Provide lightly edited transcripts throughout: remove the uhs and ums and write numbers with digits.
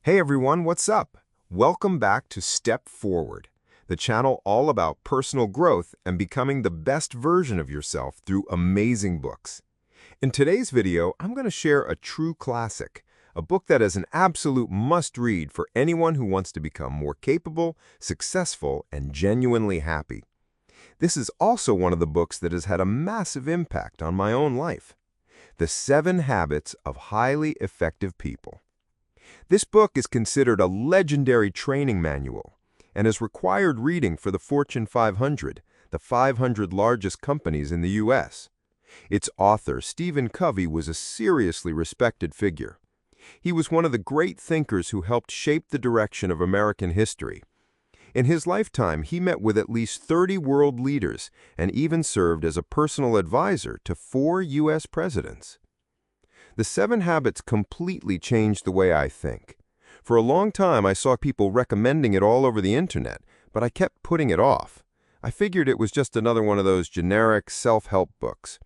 Hey everyone, what's up? Welcome back to Step Forward, the channel all about personal growth and becoming the best version of yourself through amazing books. In today's video, I'm going to share a true classic, a book that is an absolute must-read for anyone who wants to become more capable, successful, and genuinely happy. This is also one of the books that has had a massive impact on my own life. The 7 Habits of Highly Effective People. This book is considered a legendary training manual and is required reading for the Fortune 500, the 500 largest companies in the U.S. Its author, Covey, was a seriously respected figure. He was one of the great thinkers who helped shape the direction of American history. In his lifetime, he met with at least 30 world leaders and even served as a personal advisor to 4 U.S. presidents. The 7 Habits completely changed the way I think. For a long time, I saw people recommending it all over the internet, but I kept putting it off. I figured it was just another one of those generic self-help books.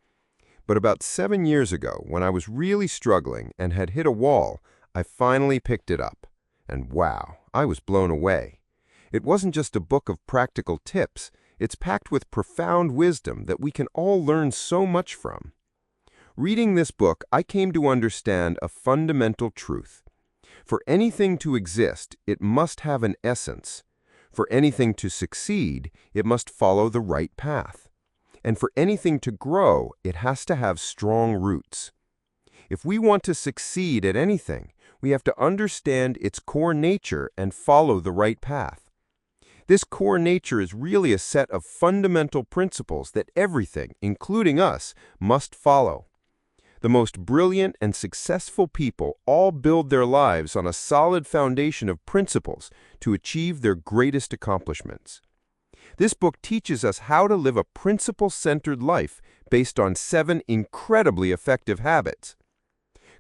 But about 7 years ago, when I was really struggling and had hit a wall, I finally picked it up. And wow, I was blown away. It wasn't just a book of practical tips. It's packed with profound wisdom that we can all learn so much from. Reading this book, I came to understand a fundamental truth. For anything to exist, it must have an essence. For anything to succeed, it must follow the right path. And for anything to grow, it has to have strong roots. If we want to succeed at anything, we have to understand its core nature and follow the right path. This core nature is really a set of fundamental principles that everything, including us, must follow. The most brilliant and successful people all build their lives on a solid foundation of principles to achieve their greatest accomplishments. This book teaches us how to live a principle-centered life based on 7 incredibly effective habits.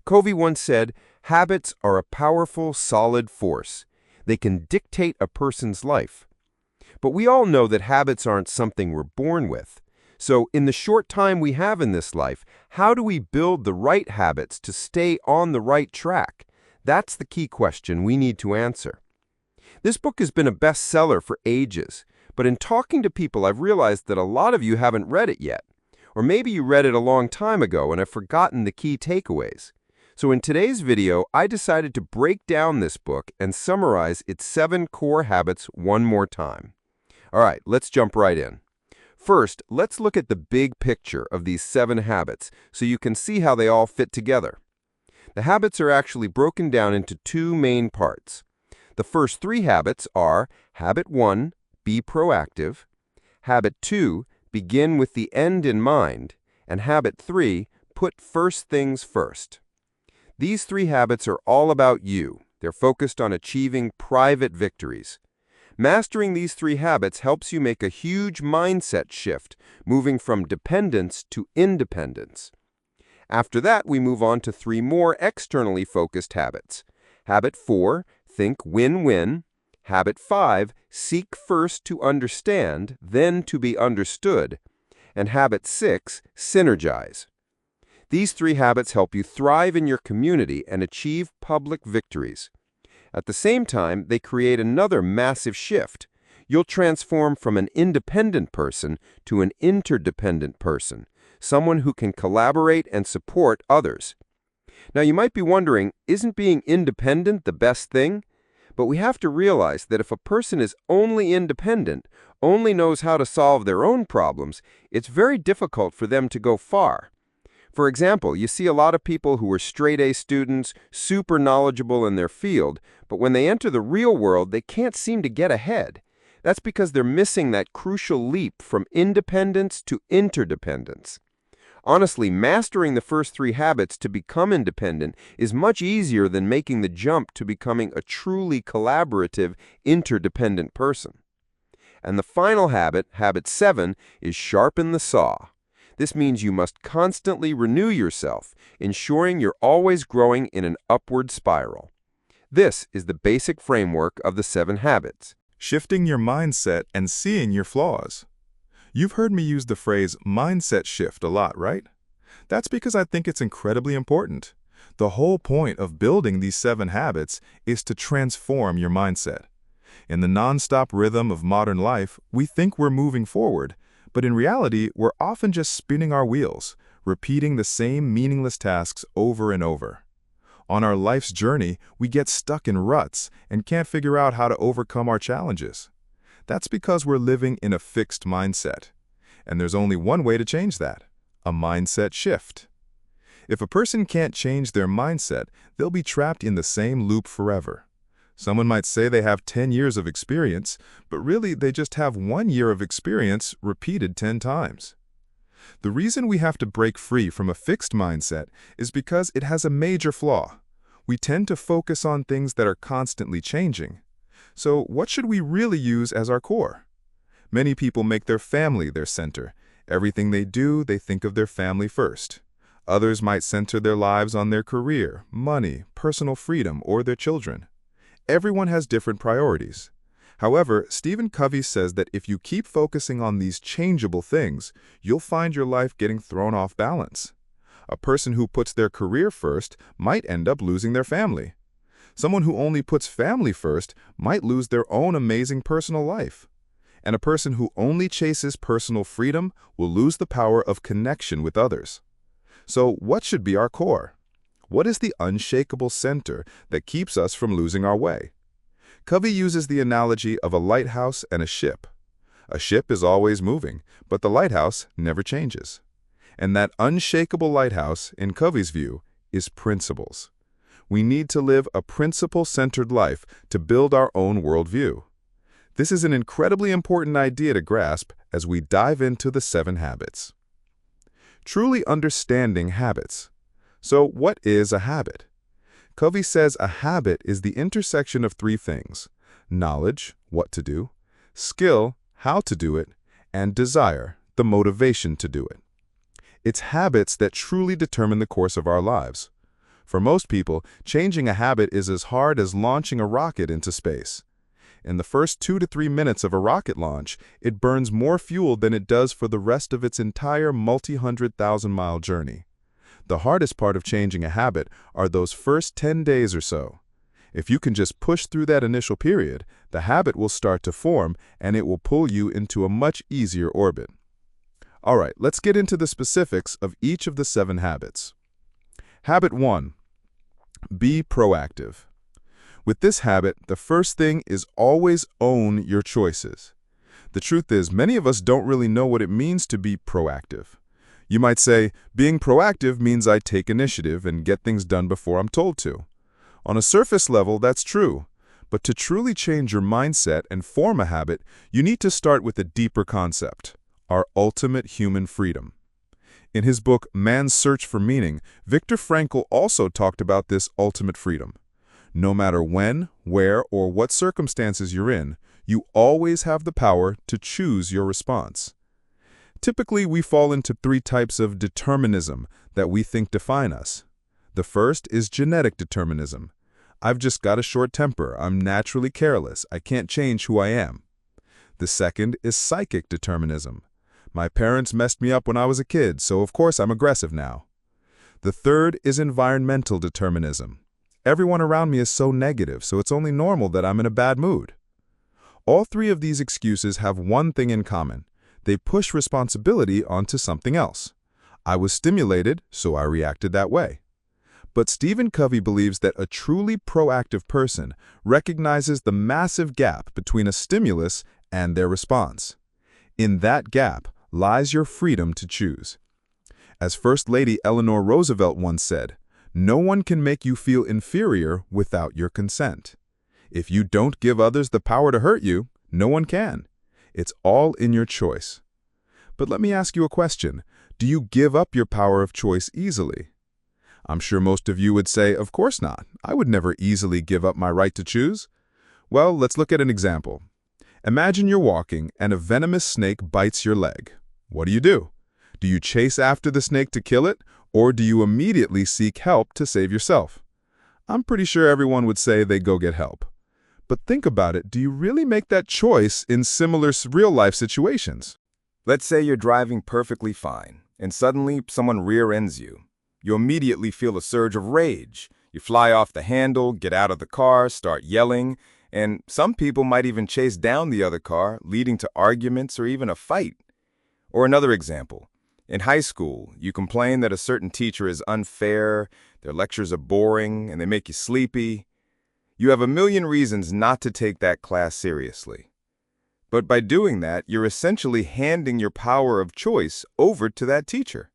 Covey once said, "Habits are a powerful, solid force. They can dictate a person's life." But we all know that habits aren't something we're born with. So, in the short time we have in this life, how do we build the right habits to stay on the right track? That's the key question we need to answer. This book has been a bestseller for ages, but in talking to people, I've realized that a lot of you haven't read it yet. Or maybe you read it a long time ago and have forgotten the key takeaways. So in today's video, I decided to break down this book and summarize its 7 core habits one more time. All right, let's jump right in. First, let's look at the big picture of these 7 habits so you can see how they all fit together. The habits are actually broken down into 2 main parts. The first 3 habits are Habit 1, be proactive, Habit 2, begin with the end in mind, and Habit 3, put first things first. These 3 habits are all about you. They're focused on achieving private victories. Mastering these 3 habits helps you make a huge mindset shift, moving from dependence to independence. After that, we move on to 3 more externally focused habits. Habit 4, think win-win. Habit 5, seek first to understand, then to be understood. And Habit 6, synergize. These 3 habits help you thrive in your community and achieve public victories. At the same time, they create another massive shift. You'll transform from an independent person to an interdependent person, someone who can collaborate and support others. Now, you might be wondering, isn't being independent the best thing? But we have to realize that if a person is only independent, only knows how to solve their own problems, it's very difficult for them to go far. For example, you see a lot of people who are straight-A students, super knowledgeable in their field, but when they enter the real world, they can't seem to get ahead. That's because they're missing that crucial leap from independence to interdependence. Honestly, mastering the first 3 habits to become independent is much easier than making the jump to becoming a truly collaborative, interdependent person. And the final habit, Habit 7, is sharpen the saw. This means you must constantly renew yourself, ensuring you're always growing in an upward spiral. This is the basic framework of the 7 habits. Shifting your mindset and seeing your flaws. You've heard me use the phrase mindset shift a lot, right? That's because I think it's incredibly important. The whole point of building these 7 habits is to transform your mindset. In the nonstop rhythm of modern life, we think we're moving forward, but in reality, we're often just spinning our wheels, repeating the same meaningless tasks over and over. On our life's journey, we get stuck in ruts and can't figure out how to overcome our challenges. That's because we're living in a fixed mindset. And there's only one way to change that: a mindset shift. If a person can't change their mindset, they'll be trapped in the same loop forever. Someone might say they have 10 years of experience, but really they just have 1 year of experience repeated 10 times. The reason we have to break free from a fixed mindset is because it has a major flaw. We tend to focus on things that are constantly changing. So what should we really use as our core? Many people make their family their center. Everything they do, they think of their family first. Others might center their lives on their career, money, personal freedom, or their children. Everyone has different priorities. However, Covey says that if you keep focusing on these changeable things, you'll find your life getting thrown off balance. A person who puts their career first might end up losing their family. Someone who only puts family first might lose their own amazing personal life. And a person who only chases personal freedom will lose the power of connection with others. So what should be our core? What is the unshakable center that keeps us from losing our way? Covey uses the analogy of a lighthouse and a ship. A ship is always moving, but the lighthouse never changes. And that unshakable lighthouse, in Covey's view, is principles. We need to live a principle-centered life to build our own worldview. This is an incredibly important idea to grasp as we dive into the 7 habits. Truly understanding habits. So what is a habit? Covey says a habit is the intersection of 3 things: knowledge, what to do; skill, how to do it; and desire, the motivation to do it. It's habits that truly determine the course of our lives. For most people, changing a habit is as hard as launching a rocket into space. In the first 2 to 3 minutes of a rocket launch, it burns more fuel than it does for the rest of its entire multi-100,000-mile journey. The hardest part of changing a habit are those first 10 days or so. If you can just push through that initial period, the habit will start to form and it will pull you into a much easier orbit. All right, let's get into the specifics of each of the 7 habits. Habit 1. Be proactive. With this habit, the first thing is always own your choices. The truth is, many of us don't really know what it means to be proactive. You might say, being proactive means I take initiative and get things done before I'm told to. On a surface level, that's true. But to truly change your mindset and form a habit, you need to start with a deeper concept: our ultimate human freedom. In his book, Man's Search for Meaning, Viktor Frankl also talked about this ultimate freedom. No matter when, where, or what circumstances you're in, you always have the power to choose your response. Typically, we fall into 3 types of determinism that we think define us. The first is genetic determinism. I've just got a short temper, I'm naturally careless, I can't change who I am. The second is psychic determinism. My parents messed me up when I was a kid, so of course I'm aggressive now. The third is environmental determinism. Everyone around me is so negative, so it's only normal that I'm in a bad mood. All 3 of these excuses have one thing in common. They push responsibility onto something else. I was stimulated, so I reacted that way. But Covey believes that a truly proactive person recognizes the massive gap between a stimulus and their response. In that gap lies your freedom to choose. As First Lady Eleanor Roosevelt once said, "No one can make you feel inferior without your consent. If you don't give others the power to hurt you, no one can. It's all in your choice." But let me ask you a question. Do you give up your power of choice easily? I'm sure most of you would say, of course not. I would never easily give up my right to choose. Well, let's look at an example. Imagine you're walking and a venomous snake bites your leg. What do? Do you chase after the snake to kill it, or do you immediately seek help to save yourself? I'm pretty sure everyone would say they go get help. But think about it, do you really make that choice in similar real-life situations? Let's say you're driving perfectly fine, and suddenly someone rear-ends you. you immediately feel a surge of rage. You fly off the handle, get out of the car, start yelling, and some people might even chase down the other car, leading to arguments or even a fight. Or another example. In high school, you complain that a certain teacher is unfair, their lectures are boring, and they make you sleepy. You have a million reasons not to take that class seriously. But by doing that, you're essentially handing your power of choice over to that teacher.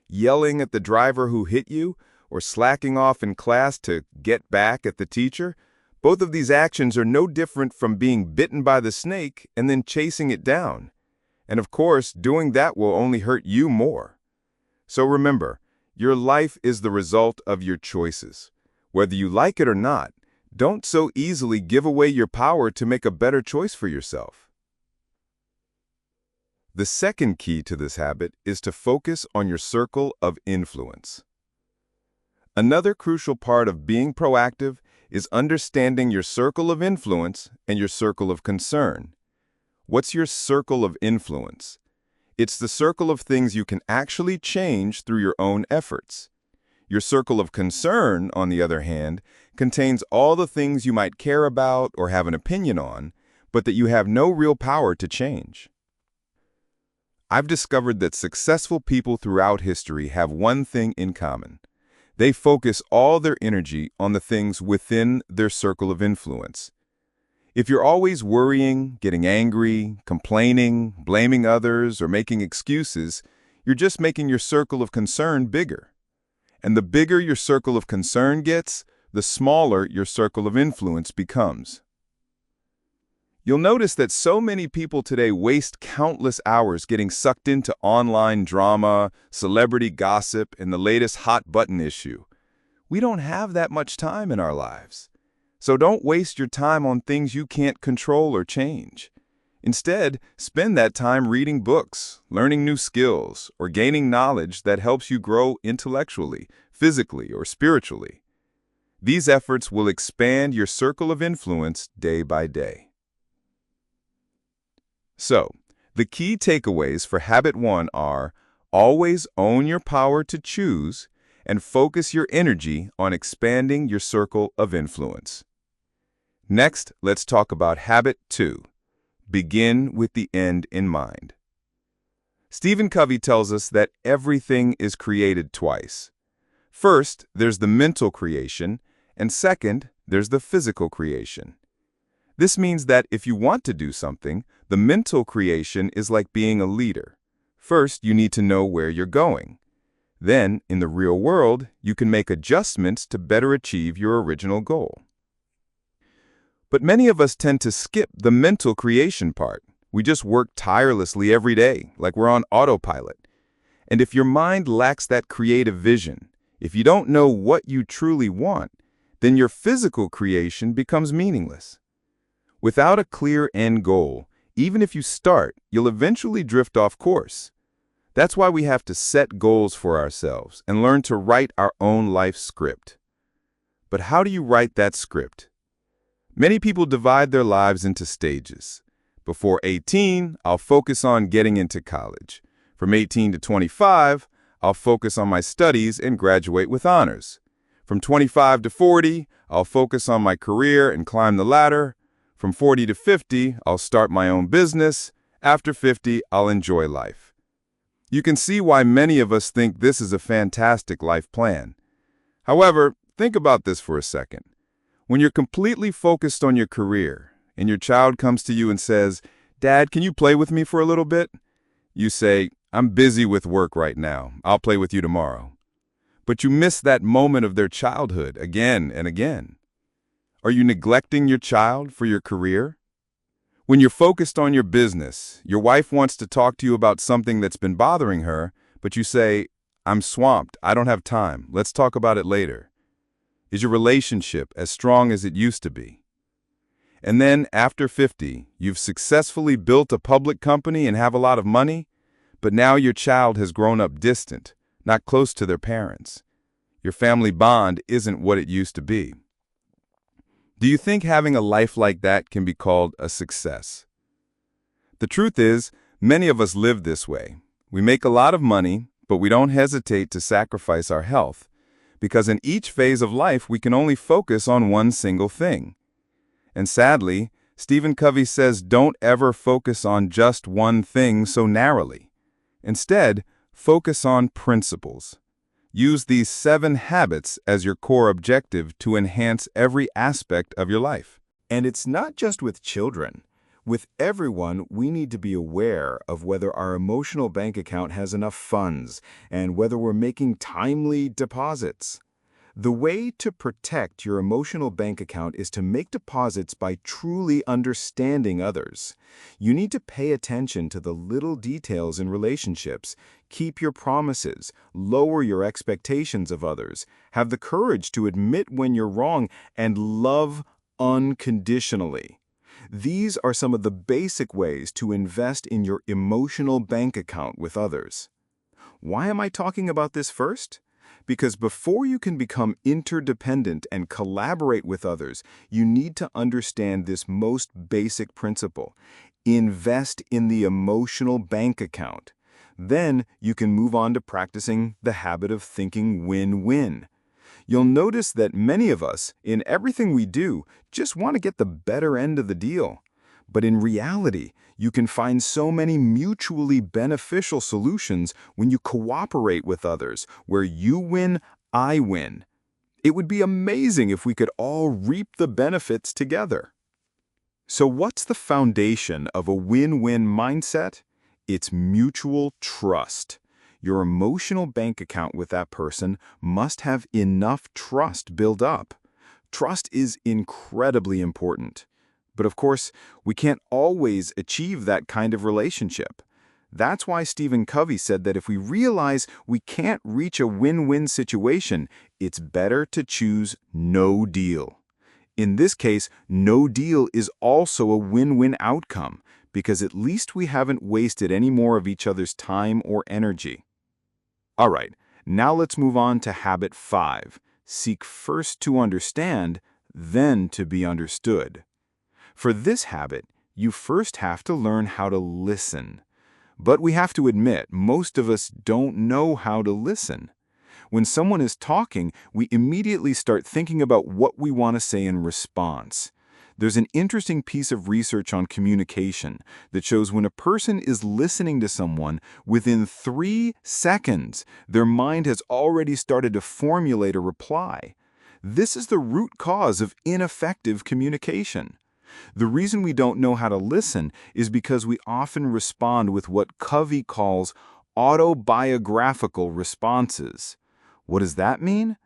Yelling at the driver who hit you, or slacking off in class to get back at the teacher, both of these actions are no different from being bitten by the snake and then chasing it down. And of course, doing that will only hurt you more. So remember, your life is the result of your choices. Whether you like it or not, don't so easily give away your power to make a better choice for yourself. The second key to this habit is to focus on your circle of influence. Another crucial part of being proactive is understanding your circle of influence and your circle of concern. What's your circle of influence? It's the circle of things you can actually change through your own efforts. Your circle of concern, on the other hand, contains all the things you might care about or have an opinion on, but that you have no real power to change. I've discovered that successful people throughout history have one thing in common. They focus all their energy on the things within their circle of influence. If you're always worrying, getting angry, complaining, blaming others, or making excuses, you're just making your circle of concern bigger. And the bigger your circle of concern gets, the smaller your circle of influence becomes. You'll notice that so many people today waste countless hours getting sucked into online drama, celebrity gossip, and the latest hot-button issue. We don't have that much time in our lives. So don't waste your time on things you can't control or change. Instead, spend that time reading books, learning new skills, or gaining knowledge that helps you grow intellectually, physically, or spiritually. These efforts will expand your circle of influence day by day. So, the key takeaways for Habit 1 are: always own your power to choose and focus your energy on expanding your circle of influence. Next, let's talk about Habit 2. Begin with the end in mind. Stephen Covey tells us that everything is created twice. First, there's the mental creation, and second, there's the physical creation. This means that if you want to do something, the mental creation is like being a leader. First, you need to know where you're going. Then, in the real world, you can make adjustments to better achieve your original goal. But many of us tend to skip the mental creation part. We just work tirelessly every day, like we're on autopilot. And if your mind lacks that creative vision, if you don't know what you truly want, then your physical creation becomes meaningless. Without a clear end goal, even if you start, you'll eventually drift off course. That's why we have to set goals for ourselves and learn to write our own life script. But how do you write that script? Many people divide their lives into stages. Before 18, I'll focus on getting into college. From 18 to 25, I'll focus on my studies and graduate with honors. From 25 to 40, I'll focus on my career and climb the ladder. From 40 to 50, I'll start my own business. After 50, I'll enjoy life. You can see why many of us think this is a fantastic life plan. However, think about this for a second. When you're completely focused on your career and your child comes to you and says, "Dad, can you play with me for a little bit?" You say, "I'm busy with work right now. I'll play with you tomorrow." But you miss that moment of their childhood again and again. Are you neglecting your child for your career? When you're focused on your business, your wife wants to talk to you about something that's been bothering her, but you say, "I'm swamped. I don't have time. Let's talk about it later." Is your relationship as strong as it used to be? And then, after 50, you've successfully built a public company and have a lot of money, but now your child has grown up distant, not close to their parents. Your family bond isn't what it used to be. Do you think having a life like that can be called a success? The truth is, many of us live this way. We make a lot of money, But we don't hesitate to sacrifice our health, because in each phase of life we can only focus on one single thing. And sadly, Stephen Covey says don't ever focus on just one thing so narrowly. Instead, focus on principles. Use these 7 habits as your core objective to enhance every aspect of your life. And it's not just with children. With everyone, we need to be aware of whether our emotional bank account has enough funds and whether we're making timely deposits. The way to protect your emotional bank account is to make deposits by truly understanding others. You need to pay attention to the little details in relationships, keep your promises, lower your expectations of others, have the courage to admit when you're wrong, and love unconditionally. These are some of the basic ways to invest in your emotional bank account with others. Why am I talking about this first? Because before you can become interdependent and collaborate with others, you need to understand this most basic principle. Invest in the emotional bank account. Then you can move on to practicing the habit of thinking win-win. You'll notice that many of us, in everything we do, just want to get the better end of the deal. But in reality, you can find so many mutually beneficial solutions when you cooperate with others, where you win, I win. It would be amazing if we could all reap the benefits together. So what's the foundation of a win-win mindset? It's mutual trust. Your emotional bank account with that person must have enough trust built up. Trust is incredibly important. But of course, we can't always achieve that kind of relationship. That's why Stephen Covey said that if we realize we can't reach a win-win situation, it's better to choose no deal. In this case, no deal is also a win-win outcome, because at least we haven't wasted any more of each other's time or energy. All right, now let's move on to habit 5. Seek first to understand, then to be understood. For this habit, you first have to learn how to listen. But we have to admit, most of us don't know how to listen. When someone is talking, we immediately start thinking about what we want to say in response. There's an interesting piece of research on communication that shows when a person is listening to someone, within 3 seconds, their mind has already started to formulate a reply. This is the root cause of ineffective communication. The reason we don't know how to listen is because we often respond with what Covey calls autobiographical responses. What does that mean?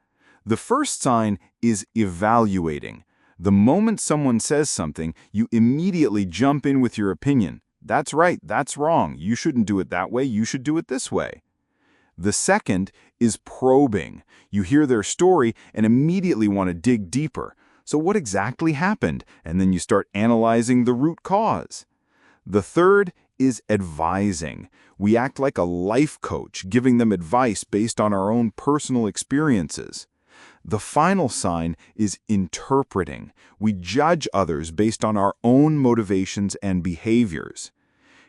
The first sign is evaluating. The moment someone says something, you immediately jump in with your opinion. That's right, that's wrong, you shouldn't do it that way, you should do it this way. The second is probing. You hear their story and immediately want to dig deeper. So what exactly happened? And then you start analyzing the root cause. The third is advising. We act like a life coach, giving them advice based on our own personal experiences. The final sign is interpreting. We judge others based on our own motivations and behaviors.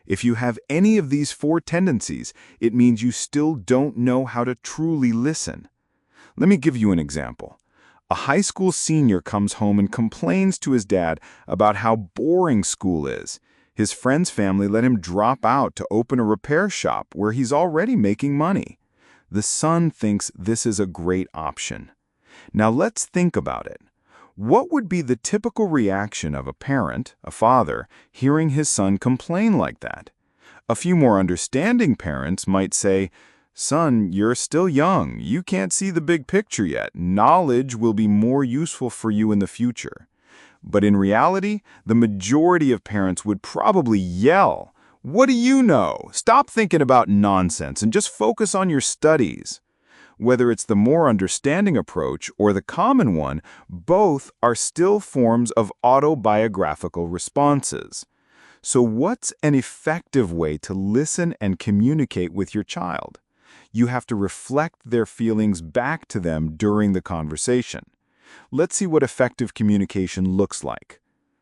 If you have any of these 4 tendencies, it means you still don't know how to truly listen. Let me give you an example. A high school senior comes home and complains to his dad about how boring school is. His friend's family let him drop out to open a repair shop where he's already making money. The son thinks this is a great option. Now let's think about it. What would be the typical reaction of a parent, a father, hearing his son complain like that? A few more understanding parents might say, "Son, you're still young. You can't see the big picture yet. Knowledge will be more useful for you in the future." But in reality, the majority of parents would probably yell, "What do you know? Stop thinking about nonsense and just focus on your studies." Whether it's the more understanding approach or the common one, both are still forms of autobiographical responses. So what's an effective way to listen and communicate with your child? You have to reflect their feelings back to them during the conversation. Let's see what effective communication looks like.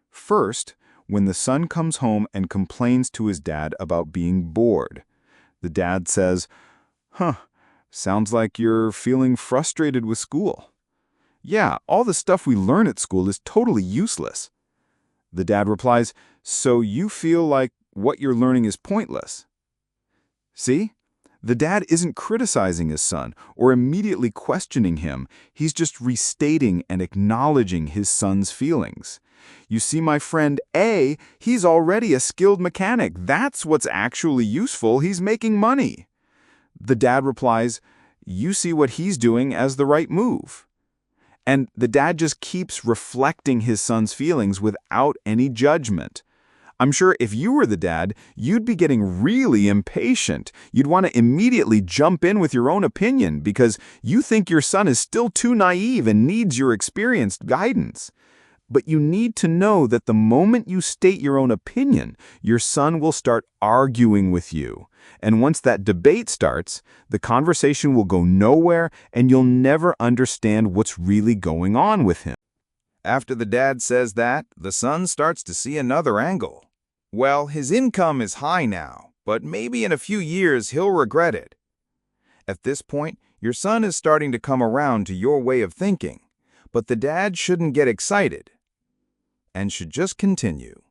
First, when the son comes home and complains to his dad about being bored, the dad says, Huh, sounds like you're feeling frustrated with school. Yeah, all the stuff we learn at school is totally useless. The dad replies, so you feel like what you're learning is pointless. See? The dad isn't criticizing his son or immediately questioning him. He's just restating and acknowledging his son's feelings. You see, my friend A, he's already a skilled mechanic. That's what's actually useful. He's making money. The dad replies, you see what he's doing as the right move. And the dad just keeps reflecting his son's feelings without any judgment. I'm sure if you were the dad, you'd be getting really impatient. You'd want to immediately jump in with your own opinion because you think your son is still too naive and needs your experienced guidance. But you need to know that the moment you state your own opinion, your son will start arguing with you. And once that debate starts, the conversation will go nowhere and you'll never understand what's really going on with him. After the dad says that, the son starts to see another angle. Well, his income is high now, but maybe in a few years he'll regret it. At this point, your son is starting to come around to your way of thinking, but the dad shouldn't get excited and should just continue.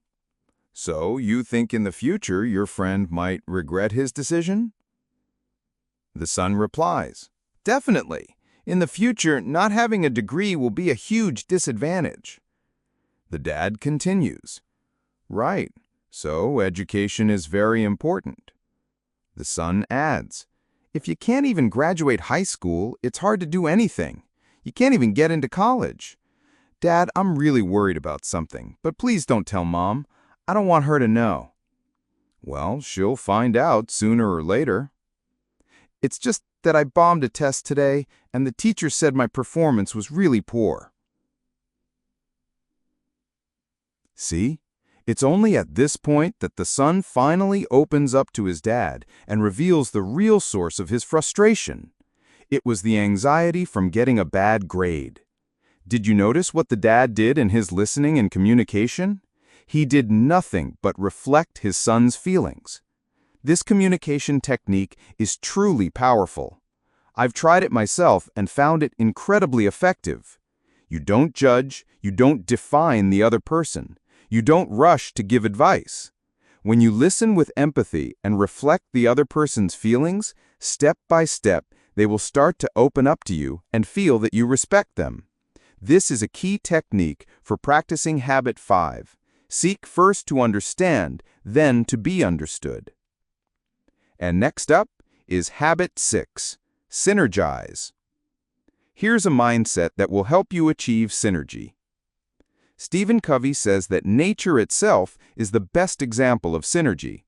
So, you think in the future your friend might regret his decision? The son replies, definitely. In the future, not having a degree will be a huge disadvantage. The dad continues, right, so education is very important. The son adds, if you can't even graduate high school, it's hard to do anything. You can't even get into college. Dad, I'm really worried about something, but please don't tell Mom. I don't want her to know. Well, she'll find out sooner or later. It's just that I bombed a test today, and the teacher said my performance was really poor. See? It's only at this point that the son finally opens up to his dad and reveals the real source of his frustration. It was the anxiety from getting a bad grade. Did you notice what the dad did in his listening and communication? He did nothing but reflect his son's feelings. This communication technique is truly powerful. I've tried it myself and found it incredibly effective. You don't judge, you don't define the other person. You don't rush to give advice. When you listen with empathy and reflect the other person's feelings, step by step, they will start to open up to you and feel that you respect them. This is a key technique for practicing Habit 5. Seek first to understand, then to be understood. And next up is Habit 6, Synergize. Here's a mindset that will help you achieve synergy. Stephen Covey says that nature itself is the best example of synergy.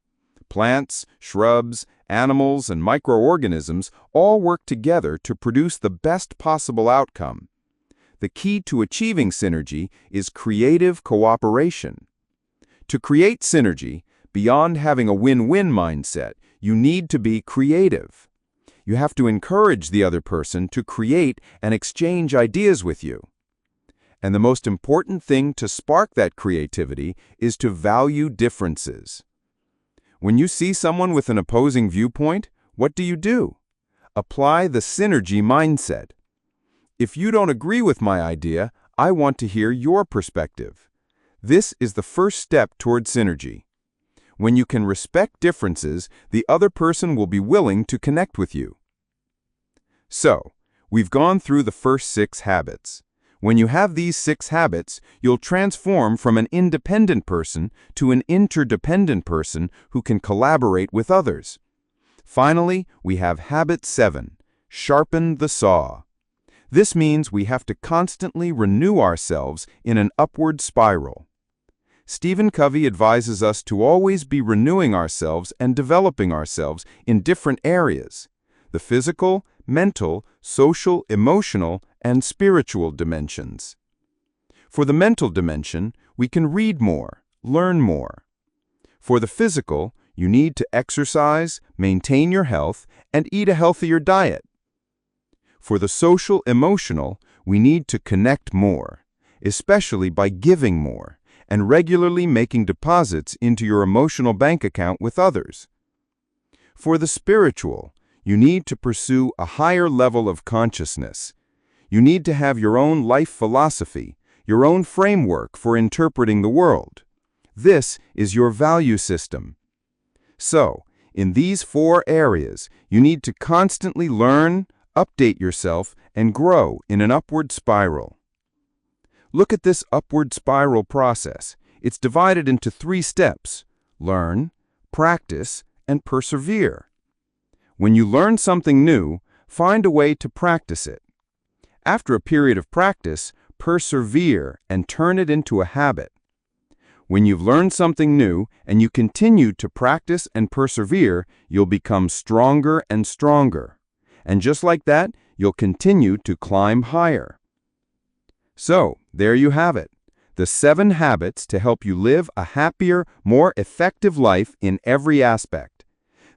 Plants, shrubs, animals, and microorganisms all work together to produce the best possible outcome. The key to achieving synergy is creative cooperation. To create synergy, beyond having a win-win mindset, you need to be creative. You have to encourage the other person to create and exchange ideas with you. And the most important thing to spark that creativity is to value differences. When you see someone with an opposing viewpoint, what do? Apply the synergy mindset. If you don't agree with my idea, I want to hear your perspective. This is the first step toward synergy. When you can respect differences, the other person will be willing to connect with you. So, we've gone through the first 6 habits. When you have these 6 habits, you'll transform from an independent person to an interdependent person who can collaborate with others. Finally, we have Habit 7, Sharpen the Saw. This means we have to constantly renew ourselves in an upward spiral. Stephen Covey advises us to always be renewing ourselves and developing ourselves in different areas: the physical, mental, social, emotional, and spiritual dimensions. For the mental dimension, we can read more, learn more. For the physical, you need to exercise, maintain your health, and eat a healthier diet. For the social, emotional, we need to connect more, especially by giving more, and regularly making deposits into your emotional bank account with others. For the spiritual, You need to pursue a higher level of consciousness. You need to have your own life philosophy, your own framework for interpreting the world. This is your value system. So, in these 4 areas, you need to constantly learn, update yourself, and grow in an upward spiral. Look at this upward spiral process. It's divided into 3 steps: learn, practice, and persevere. When you learn something new, find a way to practice it. After a period of practice, persevere and turn it into a habit. When you've learned something new and you continue to practice and persevere, you'll become stronger and stronger. And just like that, you'll continue to climb higher. So, there you have it. The 7 habits to help you live a happier, more effective life in every aspect.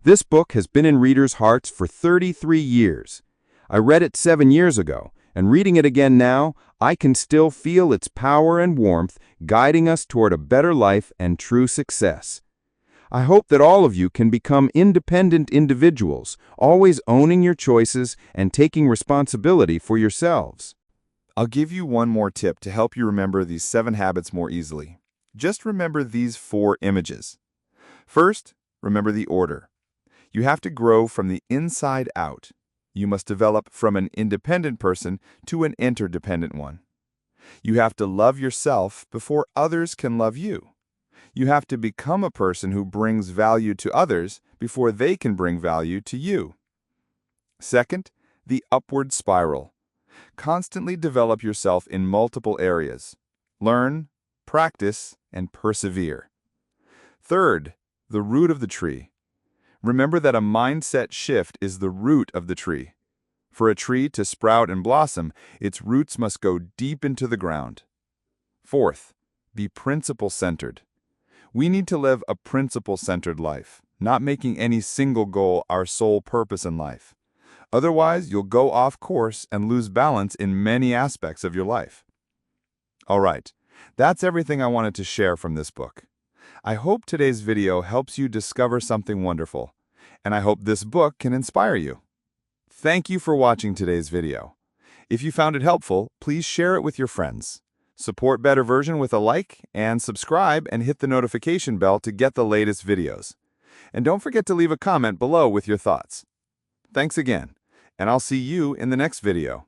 This book has been in readers' hearts for 33 years. I read it 7 years ago, and reading it again now, I can still feel its power and warmth guiding us toward a better life and true success. I hope that all of you can become independent individuals, always owning your choices and taking responsibility for yourselves. I'll give you one more tip to help you remember these 7 habits more easily. Just remember these 4 images. First, remember the order. You have to grow from the inside out. You must develop from an independent person to an interdependent one. You have to love yourself before others can love you. You have to become a person who brings value to others before they can bring value to you. Second, the upward spiral. Constantly develop yourself in multiple areas. Learn, practice, and persevere. Third, the root of the tree. Remember that a mindset shift is the root of the tree. For a tree to sprout and blossom, its roots must go deep into the ground. Fourth, be principle-centered. We need to live a principle-centered life, not making any single goal our sole purpose in life. Otherwise, you'll go off course and lose balance in many aspects of your life. All right, that's everything I wanted to share from this book. I hope today's video helps you discover something wonderful, and I hope this book can inspire you. Thank you for watching today's video. If you found it helpful, please share it with your friends. Support Better Version with a like, and subscribe and hit the notification bell to get the latest videos. And don't forget to leave a comment below with your thoughts. Thanks again, and I'll see you in the next video.